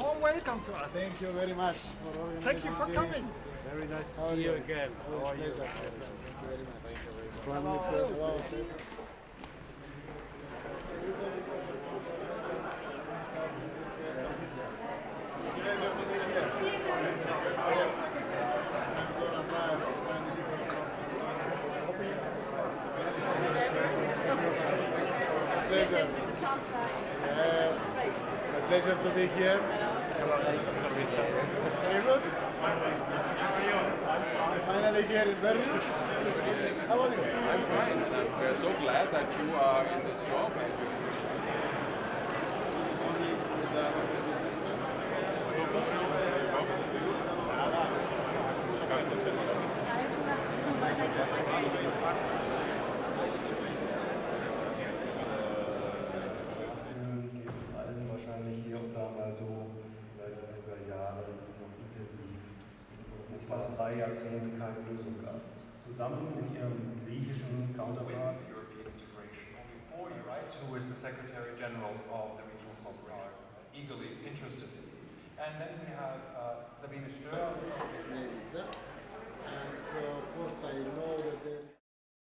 warm welcome to us. Thank you very much for organizing Thank you for this. coming. Very nice to How are see you you? again. How are you? Pleasure. Thank you very much. Prime Minister, hello. Pleasure. Yes. A pleasure to be here. Very good. Finally here in Berlin. How are you? I'm fine, and I'm so glad that you are in this job. And geht uns allen wahrscheinlich hier und da mal so, vielleicht sogar Jahre noch intensiv, wo es fast 3 Jahrzehnte keine Lösung gab. Zusammen mit ihrem griechischen Counterpart, European integration. Only 4 years, right? Who is the Secretary General of the Regional Cooperation, eagerly interested in. And then we have Sabine Stör. And of course I know that there